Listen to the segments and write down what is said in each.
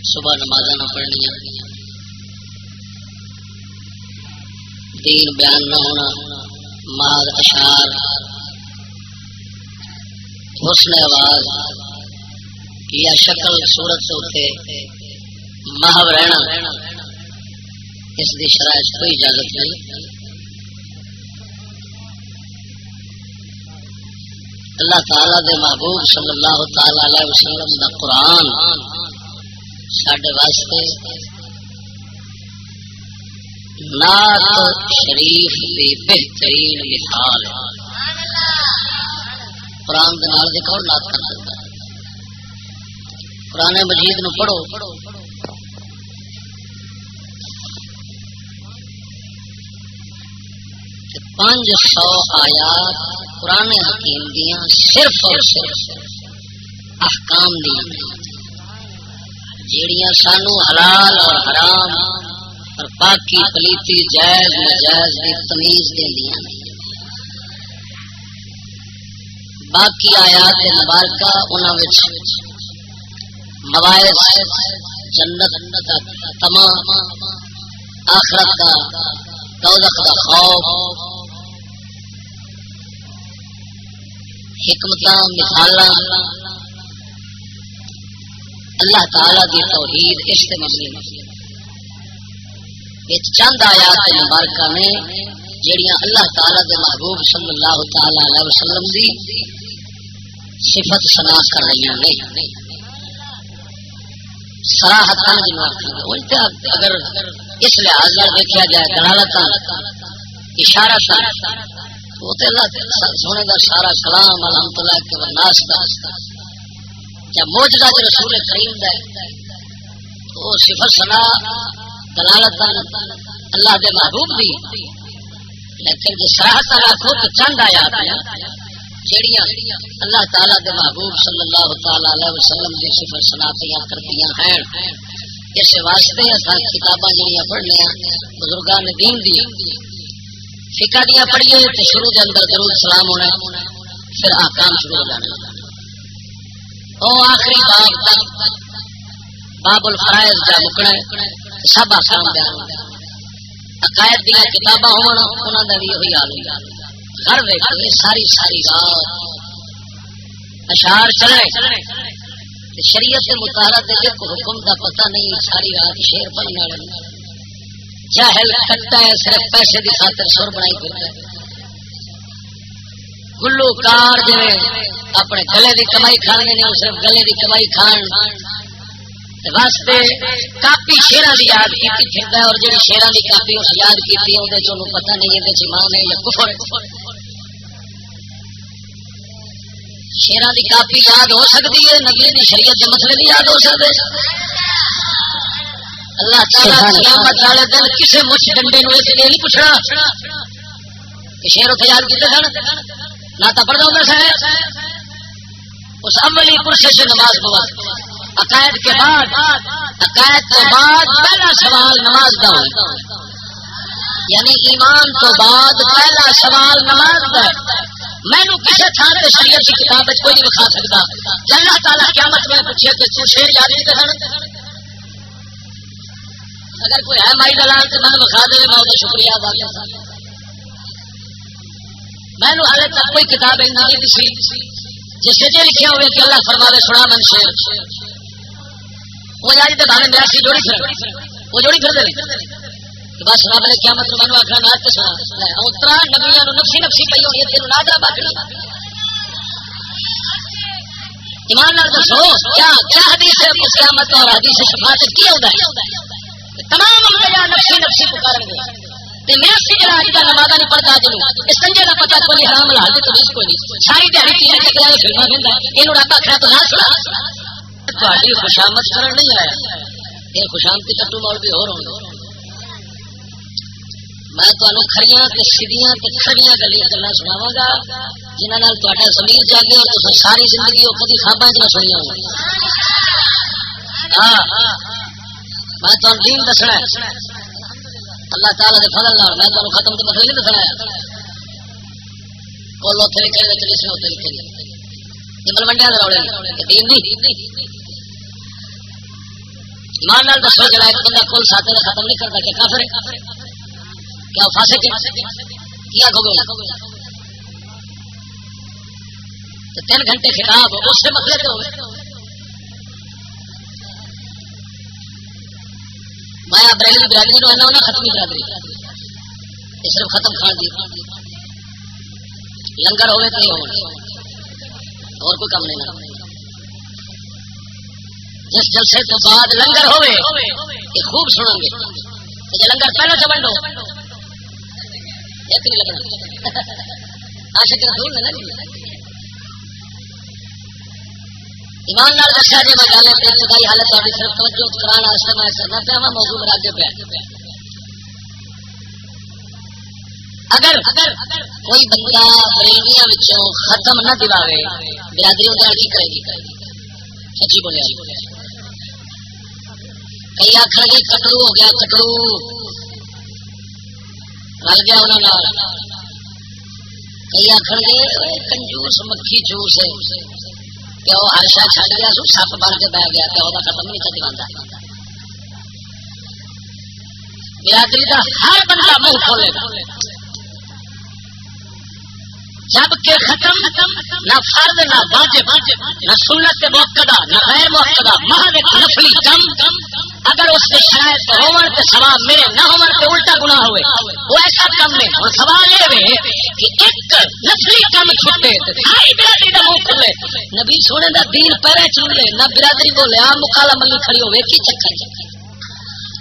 صبح نماز نہ پڑھنیاں، دین بیان نہ ہونا، مال اشعار، حسن آواز یا شکل صورت ہوتے محو رہنا، اس دی شرائط کوئی اجازت نہیں۔ اللہ تعالی دے محبوب صلی اللہ تعالی علیہ وسلم دا قرآن ساڈے واسطے نعت شریف دی بہترین مثال ہے۔ قرآن دے نال دی کون نعت کر سکتا ہے؟ قرآن مجید نو پڑھو، 500 آیات قرآن حکیم دیاں صرف اور صرف احکام دیاں جیڑیاں سانو حلال اور حرام اور پاکی پلیتی جائز ناجائز دی تمیز دیندیاں۔ باقی آیات مبارکہ انہاں وچ مواعظ، جنت دا تمام، آخرت دا، دوزخ دا خوف، حکمتاں، مثالاں، اللہ تعالی دی توحید اس تے مبنی ہے۔ یہ چند آیات مبارکہ نے جڑیاں اللہ تعالی دے محبوب صلی اللہ تعالی علیہ وسلم دی صفت ثنا کر رہی ہیں۔ صراحتاً اگر اس لحاظ سے دیکھا جائے دلالتاً اشارتاً وہ تو اللہ سونے کا سارا کلام الحمدللہ کے والناس دا یا معجزہ جو رسول کریم دا تو صفت ثنا دلالتاً اللہ دے محبوب دی، لیکن جو صراحتاً آخو تو چند آیات ہیں جیڑیاں اللہ تعالیٰ دے محبوب صلی اللہ تعالی علیہ وسلم دی صفت ثنائیاں کرتیاں ہیں۔ اس واسطے اساں کتاباں جڑیاں پڑھنیاں بزرگان دین دی فقہ دیاں پڑھیے تے شروع دے اندر درود سلام ہونا، پھر احکام شروع ہو جانا، او آخری باب تک باب الفرائض جا مکنا ہے، سب احکام بیان ہونا۔ عقائد دیاں کتاباں ہونا انہاں دا وی وہی حال ہوگا۔ گھر ویکھے ساری رات اشعار چلے، شریعت مطالعہ دے ایک حکم دا پتہ نہیں، ساری رات شعر پڑھنے والے جاہل کٹتا ہے، صرف پیسے دی خاطر سر بنائی پھرتا ہے۔ گلوکار جو اپنے گلے دی کمائی کھانے نے صرف گلے دی کمائی کھان واسطے کاپی شیراں دی یاد کیتی پھردا ہے، اور جڑی شیراں دی کاپی اس یاد کیتی ہے اودے چوں پتہ نہیں ہے ایمان ہے یا کفر ہے۔ شیراں دی کاپی یاد ہو سکتی ہے، نبی دی شریعت دے مسئلے نہیں یاد ہو سکتے۔ اللہ تعالیٰ قیامت والے دن کسے مچھ ڈنڈے نو اس لیے نہیں پوچھنا کہ شیر اتنے یاد کیتے سن، نہ تو پڑھتا ہوں سن اس اولی پرسش نماز پوت عقائد کے بعد پہلا سوال نماز کا ہوتا، یعنی ایمان تو بعد پہلا سوال نماز کا۔ میں کسی تھان سے شریعت کی کتاب کوئی نہیں بکھا سکتا کہ اللہ تعالیٰ قیامت میں پوچھے کہ تو شیر یاد نہیں کرنا۔ اگر کوئی ہے مائی دلال تو میں بکھا دے، میں وہ شکریہ ادا کرتا۔ میں ہالے تک کوئی کتاب نہیں دسی جس سے لکھا ہوئے کہ اللہ فرماوے سنا من شیر وہ جاج دے بھاوے میراسی جوڑی پھر وہ جوڑی پھر دے بس رب نے قیامت میں مینوں آخنا نہ سنا اترا نبیاں نو نفسی نفسی پئی ہونی ہے، تینوں نادرا باقی ایمان نال دسو کیا حدیث قیامت اور حدیث شفاعت کی ہوتا ہے؟ تمام انبیاء نفسی نفسی پکارن گے تے میراسی جڑا اج دا نماز نہیں پڑھدا جنوں اس سنجے دا پتہ کوئی حرام حلال دی تمیز کوئی نہیں، ساری دیہڑی ٹی وی تے کیا فلماں ویندا اینوں رب آکھیا تو نہ سنا۔ تہاڈی خوشامد کرن نہیں آیا، یہ خوشامدی کٹو مولوی ہور ہون۔ میں تمہیں کھڑیاں تے سیدھیاں تے کھڑیاں گلاں سناواں گا جنہاں نال تہاڈا ضمیر جاگے اور تساں ساری زندگی او کدی خواباں وچ نہ سنیاں ہون۔ میں تمہیں دین دسنا ہے اللہ تعالیٰ دے فضل نال، میں تمہیں ختم کے مسئلے نہیں دسنا ہے۔ کول اوتھے لکھے تے جس نے اوتھے لکھے جمل منڈیا دے روڑے دین نہیں۔ ایمان نال دسو جڑا ایک بندہ کل ساتے کا ختم نہیں کرتا کیا کافر ہے؟ کیا وہ فاسق ہے؟ کیا کہو گے؟ تو 3 گھنٹے خطاب اس سے مسئلے سے ہوئے. میں بریلوی برادری نو آنا ختمی برادری یہ صرف ختم کھان دی لنگر ہوئے تو اور کوئی کام نہیں. جس جلسے تو بعد لنگر ہوئے یہ خوب سنیں گے. لنگر پہلے سے بنڈو ایک نہیں لگنا عاشق رسول نے نا ایمان نال دسیا جی میں گل ابتدائی حالت تاری صرف توجہ کرانا واسطے میں کرنا پیا میں موضوع میرا اگے پیا. اگر کوئی بندہ بریلویاں وچوں ختم نہ دلاوے برادری اندر کی کرے گی؟ سچی بولے کئی آخر گے کٹڑو ہو گیا کٹڑو رل گیا انہوں نے. کئی آخر گے کنجوس مکھی جوس کہ وہ ہر شاید چھڈ گیا سو سپ بن کے بہ گیا کہ وہ ختم نہیں چلتا. برادری کا ہر بندہ منہ کھولے گا جب کہ ختم نہ فرد نہ واجب نہ سنت موقدہ نہ غیر موقدہ محض ایک نفلی کم اگر اس سے شرائط ہون تے ثواب میرے نہ ہون تے الٹا گناہ ہوئے وہ ایسا کم نہیں. اور سوال یہ ہے کہ ایک نفلی کم چھٹے تے ساری برادری دا منہ کھلے نبی سونے دا دین پہرے چلے نہ برادری بولے عام مکالا ملی کھڑی ہوئے کی چکر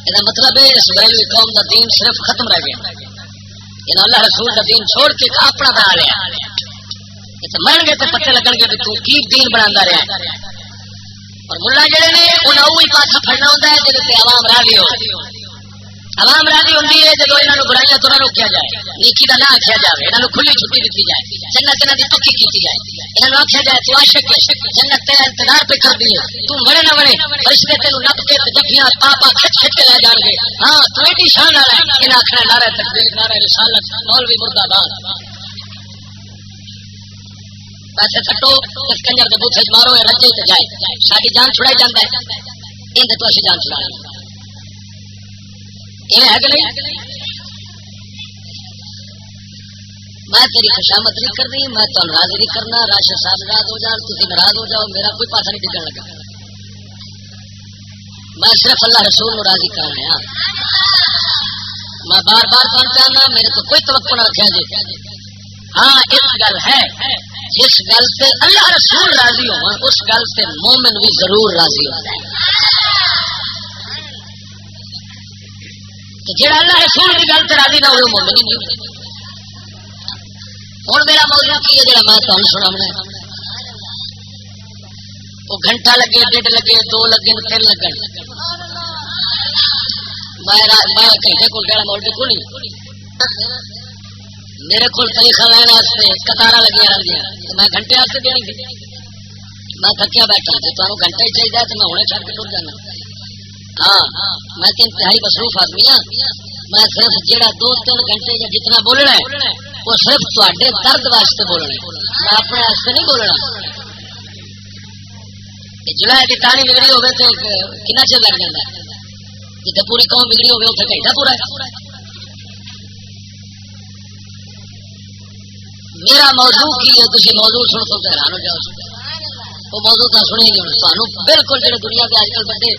یہ مطلب ہے اس بریلوی قوم دا دین صرف ختم رہ گیا. اللہ رسول کا دین چھوڑ کے اپنا بنا لیا مرن گے تو پتے لگن گے تو کی دین بنا رہا ہے. اور ملا جڑے نے انہیں وہی پاسا پڑنا ہوتا ہے جی عوام راضی ہو. عوام راضی ہوتی ہے جب یہاں برائیاں تو نہ روکیا جائے نیکی کا نہ آخیا جائے یہاں کھلی چھٹی دیتی جائے جنت یہاں کی پکی کی جائے یہاں آخیا جائے تو عاشق جنت تیرا انتظار پہ کر دیے تو مرے نہ مرے فرشتے تین نپ کے جفیاں پاپا کھچ کھچ کے لے جان گے. ہاں تو ایڈی شان والا ہے انہیں آخر نعرہ تکبیر نعرہ رسالت مولوی مرد آباد پیسے کٹو اس کنجر کے بوتھے مارو یا رجے تے جائے ساری جان چھڑائی جاتا ہے ان تو اسی جان چھڑا یہ ہے کہ نہیں. میں تیری خوشامد نہیں کر رہی میں تو ناراض نہیں کرنا. راشد صاحب ناراض ہو جان تھی ناراض ہو جاؤ میرا کوئی پاسا نہیں ٹکن لگا. میں صرف اللہ رسول کو راضی کرنا ہے. میں بار بار کہنا چاہنا میرے تو کوئی توقع نہ رکھا جی. ہاں ایک گل ہے جس گل سے اللہ رسول راضی ہو اس گل سے مومن بھی ضرور راضی ہوتا ہے. جڑا اللہ رسول کی گل سے راضی نہ ہوئے مومن ہی نہیں. ہوں میرا موضوع کی ہے جڑا میں تمہیں سنا وہ گھنٹہ لگے 1.5 لگے 2 لگے 3 لگن میں گھنٹے کو گیا مولوی کو نہیں میرے کو طریقہ لینا قطار لگی رہی میں گھنٹے واسطے دینی تھی. میں تھکیا بیٹھا جی تمہیں گھنٹہ ہی چاہیے تو میں ہوں چھڑ کے ٹر جانا. ہاں میں تو انتہائی مصروف آدمی ہاں. میں صرف جہاں 2-3 گھنٹے یا جتنا بولنا ہے وہ صرف تے درد واسطے بولنا ہے میں اپنے واسطے نہیں بولنا. جلائے کی تانی بگڑی ہوگی تو کنا چر لگ جاتا ہے جتنے پوری قوم بگڑی ہوگی اتنے گھنٹہ پورا ہے. میرا موضوع کی ہے تھی موضوع سن سن کے حیران ہو جاؤ. وہ موضوع تو سنے گی سانو بالکل جڑے دنیا کے اج کل بڑے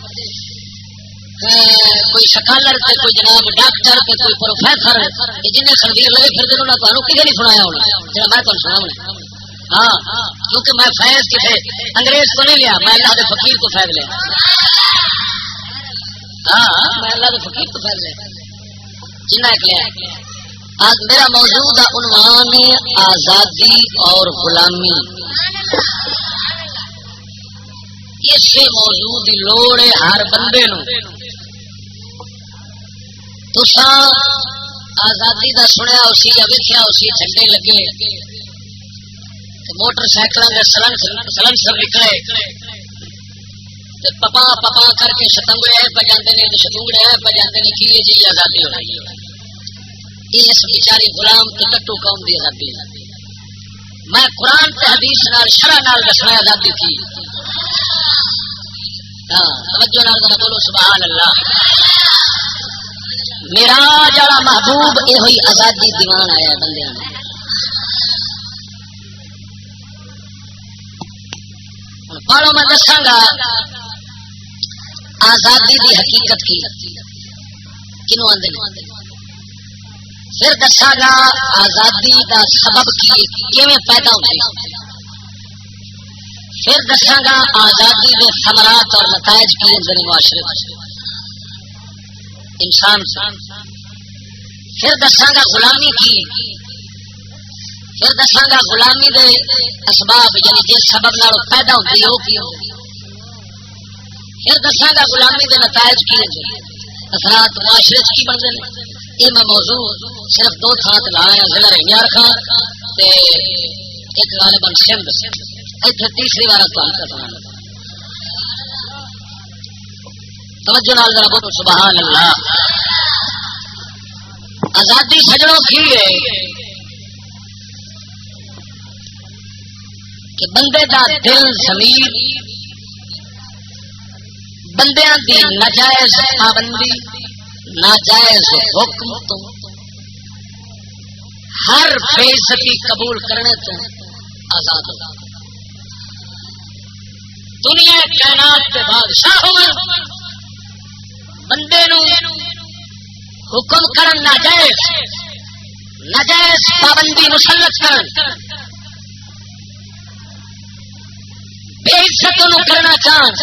کوئی سکالر تے کوئی جناب ڈاکٹر تے کوئی پروفیسر جن خنزیر لگے پھرتے انہوں نے تمہیں کسی نہیں سنایا ہونا جا میں تمہیں سنا. ہاں کیونکہ میں فیض کسی انگریز کو نہیں لیا میں اللہ کے فقیر کو فیض لیا. ہاں میں اللہ کے فقیر کو فیض لیا جنہیں ایک لیا. آج میرا موضوع کا عنوان ہے آزادی اور غلامی. اس موضوع کی لوڑ ہے ہر بندے نو. تسا آزادی کا سنیا اسی یا ویکھیا اسی جھنڈے لگے موٹر سائیکل کے سلنسر نکلے پپا پپا کر کے شتنگڑے پہ جاتے ہیں شتنگڑے پہ جاتے ہیں کی جی آزادی ہو رہی ہے. یہ اس بیچاری غلام تے کٹو قوم کی آزادی. میں قرآن تے حدیث نال شرع نال دسنا آزادی کی ہاں توجہ نال ذرا بولو سبحان اللہ. معراج والا محبوب یہ ہوئی آزادی دیوان آیا بندے نے. پڑھو میں دساں گا آزادی دی حقیقت کی کنوں آندے نے. پھر دساں گا آزادی دا سبب کی کیویں پیدا ہوئی. پھر دساں گا آزادی کے ثمرات اور نتائج کی اندر معاشرے انسان سے. پھر دساں گا غلامی کی. پھر دساں گا غلامی دے اسباب یعنی جس سبب نال پیدا ہوتی ہے وہ کی. پھر دساں گا غلامی دے نتائج کی اثرات معاشرے کی بنتے ہیں. یہ میں موضوع صرف دو تھان لایا ضلع رحیار خان تے ایک غالباً سندھ اتنے تیسری بار کرنا. توجہ نال ذرا بولو سبحان اللہ. آزادی سجڑوں کی ہے کہ بندے دا دل ضمیر بندیاں دی ناجائز پابندی ناجائز حکم تو ہر بے عزتی قبول کرنے تو آزاد ہو. دنیا کائنات کے بادشاہ بندے نو حکم کرن ناجائز ناجائز پابندی مسلط کرن بے عزت کرنا چاہن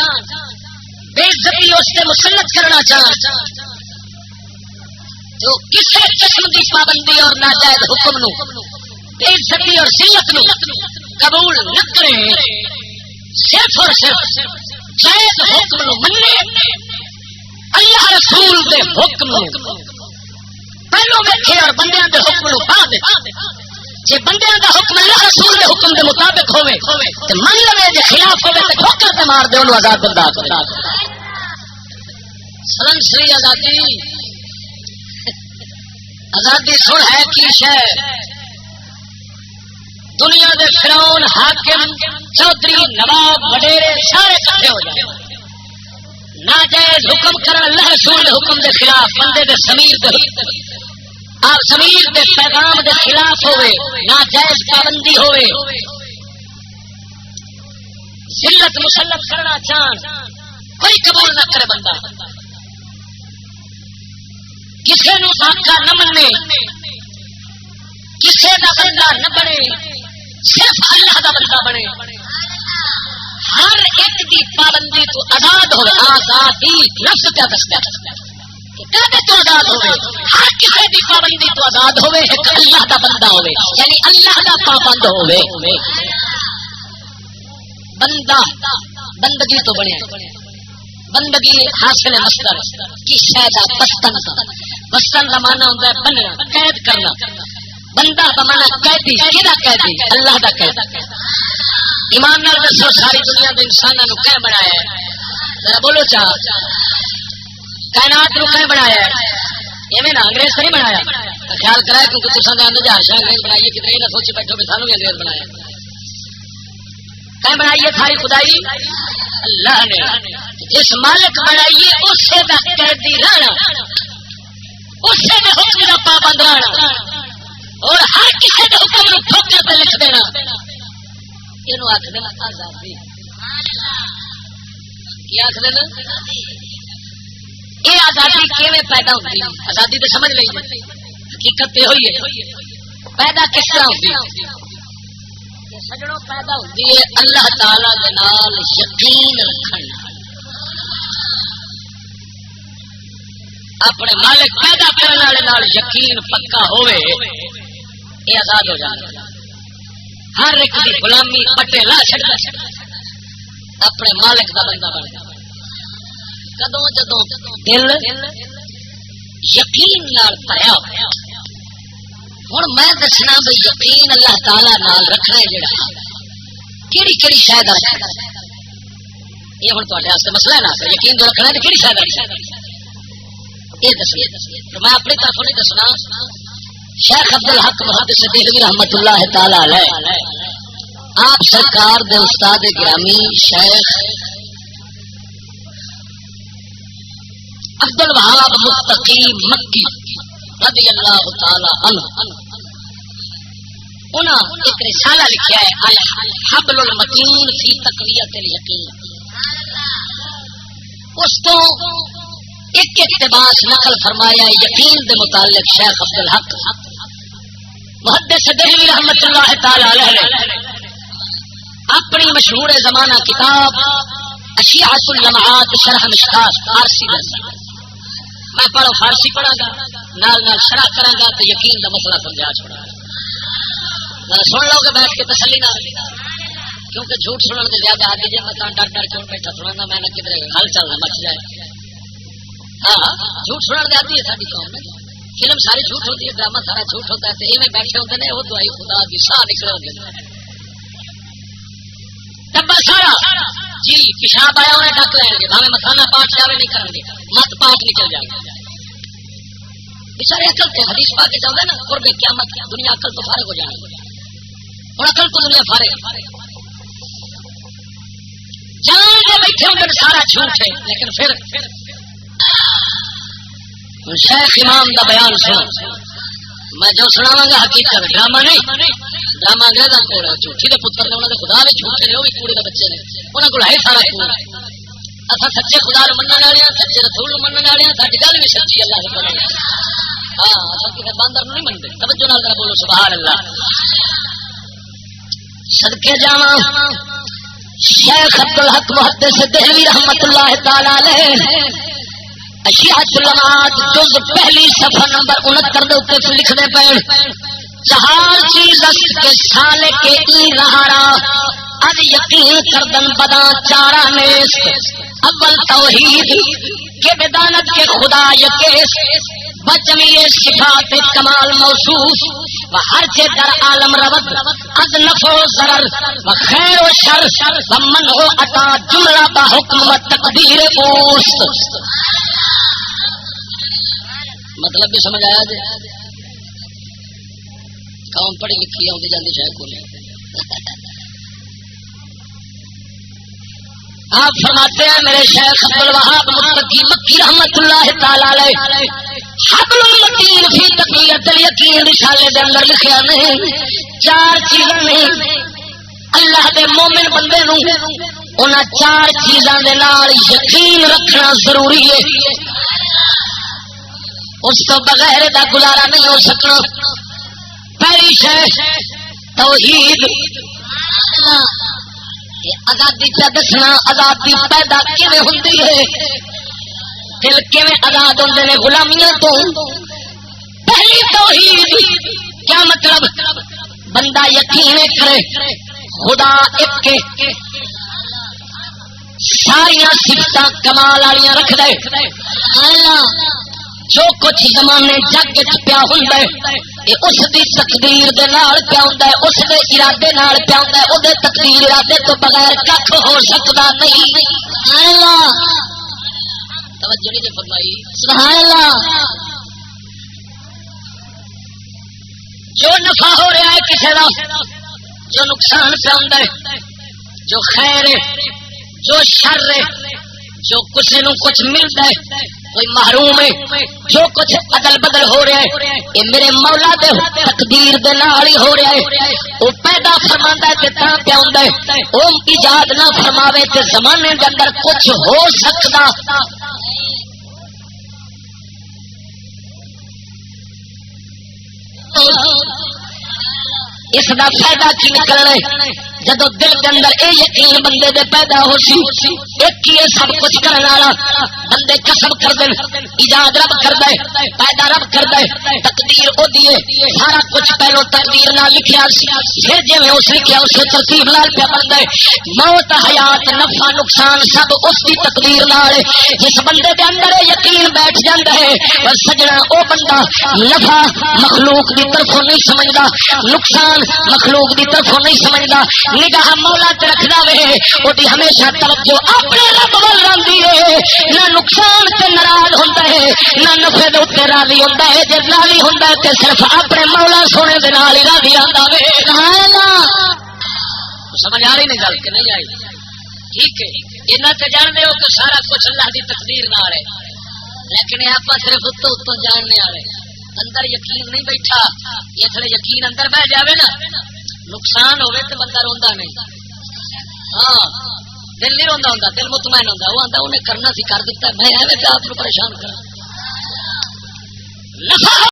بے عزتی اس سے مسلط کرنا چاہن جو کسی قسم کی پابندی اور ناجائز حکم نو بے عزتی اور ذلت نو قبول نہ کرے صرف اور صرف جائز حکم نو منے اللہ رسول دے حکم نو پہلو ویکھے اور بندیاں دے حکم نو بعد جے بندیاں دا حکم اللہ رسول دے حکم دے مطابق ہوے تے من لوے جے خلاف ہوے تے ٹھوکر تے مار دے اونوں آزاد بندہ کرے. سلام سری آزادی آزادی سن ہے کی شے. دنیا دے فرعون حاکم چودھری نواب وڈیرے سارے اکٹھے ہو جائے ناجائز حکم کرن اللہ رسول دے حکم دے خلاف بندے دے ضمیر دے آپ ضمیر دے پیغام دے خلاف ہوئے ناجائز پابندی ہوئے ذلت مسلط کرنا چاہن کوئی قبول نہ کرے. بندہ کسی نو آقا نہ منے کسی دا بندہ نہ بنے صرف اللہ دا بندہ بنے ہر ایک دی پابندی تو آزاد ہوئے. آزادی لفظ کیا دستا کہتے تو آزاد ہوئے ہر کسی دی پابندی تو آزاد ہوئے ایک اللہ دا بندہ ہوئے یعنی اللہ دا پابند ہوئے. بندہ بندگی تو بنے بندگی حاصل مصدر کی شاید بستن بستن کا مانا ہوتا ہے بننا قید کرنا. بندہ کا مانا قیدی کہدا قیدی اللہ دا قید. ایمان نال دسو ساری دنیا کے انسانوں کی بنایا ہے ذرا بولو چاہ کائنات نو کی بنایا ہے ایویں نہ انگریز تو نہیں بنایا. خیال کرا کیونکہ تصا نے اندر جہاز انگریز بنائیے کتنے نہ سوچی بیٹھو بھی سانو بھی انگریز بنایا. کی بنائیے ساری خدائی اللہ نے جس مالک بنائیے اسے دا قیدی رہنا اسے دے حکم دا پابند رہنا اور ہر کسی دے حکم نو ٹھوکر تے لکھ دینا اینو آکھ دینا آزادی. کی آکھ دینا یہ آزادی کیویں پیدا ہوتی ہے. آزادی تو سمجھ لئی حقیقت یہ ہوئی ہے پیدا کس طرح ہوتی ہے. سجڑوں پیدا ہوتی ہے اللہ تعالی دے نال یقین رکھن اپنے مالک پیدا کرنے والے نال یقین پکا ہوئے یہ آزاد ہو جائے. ہر ایک کی غلامی پٹے لا چھڑتا اپنے مالک کا بندہ بن جائے. کدوں جدوں دل یقین نال بھریا ہوں میں دسنا بھی یقین اللہ تعالی نال رکھنا جڑا کیڑی کیڑی شاید یہ ہوں تے مسئلہ ہے نا یقین جو رکھنا ہے کیڑی شاید یہ دسیے میں اپنی طرف نہیں دسنا. شیخ عبد الحق محدث دہلوی رحمت اللہ تعالی علیہ آپ سرکار دے استاد گرامی شیخ عبد الوہاب متقی مکی رضی اللہ تعالی عنہ انہوں ایک رسالہ لکھا ہے الحبل المتین فی تقویت الیقین. اس تو ایک اقتباس نقل فرمایا یقین دے متعلق شیخ عبد الحق محدث دہلوی رحمت اللہ تعالی علیہ اپنی مشہور زمانہ کتاب اشیعۃ اللمعات شرح مشکات فارسی میں پڑھو فارسی پڑھا گا نال نال شرح کرا گا تو یقین دا مسئلہ سمجھا چھوڑا گا. سن لو گے بیٹھ کے تسلی نہ کیونکہ جھوٹ سننے سے زیادہ آدھی جی میں ڈر ڈر کیوں بیٹھا سنا میں نہ کدھر ہل چلنا مچ جائے. ہاں جھوٹ سننے سے آتی ہے ساری قوم میں. فلم ساری جھوٹ ہوتی ہے ڈرامہ سارا جھوٹ ہوتا ہے یہ بیٹھے ہوتے ہیں وہ دعائی خدا کی ساہ نکلے ہوتے ہیں ڈبا سارا جی پیشاب آیا انہیں ڈک لیں گے بھاوے مسانہ پاٹ جاوے نہیں کریں گے مت پاٹ نکل جائے گا. بچارے عقل تھے حدیث پا کے چاہتے ہیں نا قرب قیامت دنیا عقل تو فارغ ہو جائے اور عقل تو دنیا فارغ جان کے بیٹھے ہوتے سارا جھوٹ ہے. لیکن پھر شیخ امام دا بیان سن میں جو سناواں گا حقیقت ڈرامہ نہیں. ڈرامہ انگریزاں کول ہے جھوٹی دے پتر نے انہاں دے خدا دے جھوٹے نے وہ بھی کوڑے دے بچے نے انہاں کول ہے سارا کچھ. اساں سچے خدا نوں منن والے ہاں سچے رسول نوں منن والے ہاں ساڈی گل بھی سچی اللہ دے بندے. ہاں اساں کسے باندر نوں نہیں منتے. توجہ نال ذرا بولو سبحان اللہ. صدقے جاواں شیخ عبد الحق محدث دہلوی رحمت اللہ تعالی علیہ اشیعۃ اللمعات جز پہلی صفحہ نمبر 69 دے اوپر لکھدے پے چہار چیز است کے سالے کے ای رہارا از یقین کردن بدا چارہ نیست. اول توحید کے بدانت کے خدا یکیس بجمیع صفات کمال موصوف و ہر چے در عالم رود از نفع و ضرر و خیر و شر و منع و عطا جملہ با حکم و تقدیر اوست. مطلب بھی سمجھ آیا جی قوم پڑھی لکھی آتی جاتی شاید کو نہیں. آپ فرماتے ہیں میرے شیخ عبد الوہاب متقی مکی رحمت اللہ تعالی علیہ حبل المتین فی تقویت الیقین رسالے دے اندر لکھیا نہیں چار چیزاں نے اللہ دے مومن بندے نوں انہاں چار چیزاں دے نال یقین رکھنا ضروری ہے. اس تو بغیر دا گزارا نہیں ہو سکنا. پہلی شے توحید آزادی پہ دسنا آزادی پیدا کیویں ہوندی ہے دل کیویں آزاد ہوندے نے غلامیاں تو. پہلی توحید کیا مطلب بندہ یقین کرے خدا ایک سارا صفتاں کمال والیاں رکھ دے. جو کچھ زمانے جگ پیا ہوندا ہے یہ اس دی تقدیر دے نال پیا ہوندا ہے اس دے ارادے نال پیا ہوندا ہے. او دے تقدیر ارادے تو بغیر کھ ہو سکدا نہیں. سبحان اللہ توجہ نہیں فرمائی. سبحان اللہ. جو نفع ہو رہا ہے کسی دا جو نقصان پیا ہوندا ہے جو خیر ہے جو شر ہے جو کسی نو کچھ ملتا ہے کوئی محروم ہے جو کچھ عدل بدل ہو رہا ہے یہ میرے مولا دے تقدیر دے نال ہی ہو رہا ہے. وہ پیدا فرماندا ہے تے تاں پیا ہوندا ہے. وہ ایجاد نہ فرماوے تے زمانے دے اندر کچھ ہو سکدا اس دا فائدہ کی نکلنا ہے جدو دل کے اندر اے یقین بندے دے پیدا ہو سی ایک ہی سب کچھ کرنے والا بندے کسب کر دیں ایجاد رب کر دے پیدا رب کر دے تقدیر او دیے سارا کچھ پہلو تقدیر نہ لکھیا پھر جی میں اس لکھیا اس ترتیب نال پہ بن گئے. موت حیات نفع نقصان سب اس کی تقدیر نال. جس بندے دے اندر یقین بیٹھ جاندا ہے اور سجنا او بندہ نفع مخلوق دی طرفوں نہیں سمجھدا نقصان مخلوق دی طرفوں نہیں سمجھدا نگاہ مولا تے رکھدا وے اودی ہمیشہ توجہ اپنے رب ول رہندی ہے. نہ نقصان تے ناراض ہوندا ہے نہ نفع دے اوتے راضی ہوندا ہے. جے راضی ہوندا ہے تے صرف اپنے مولا سونے دے نال ہی راضی آندا وے. سبحان اللہ. سمجھ آ رہی نہیں گل کہ نہیں آئی؟ ٹھیک ہے انہاں تے جان دے ہو کہ سارا کچھ اللہ دی تقدیر نال ہے. لیکن آپ صرف اتوں جاننے والے اندر یقین نہیں بیٹھا. یہ تھوڑے یقین اندر بہ جاوے نا نقصان ہوئے تو بندہ روندا نہیں. ہاں دل نہیں روندا ہوندا, دل مطمئن ہوندا. وہ آندا انہیں کرنا سی کر دیتا, میں ایویں پہ آپ کو پریشان کراں.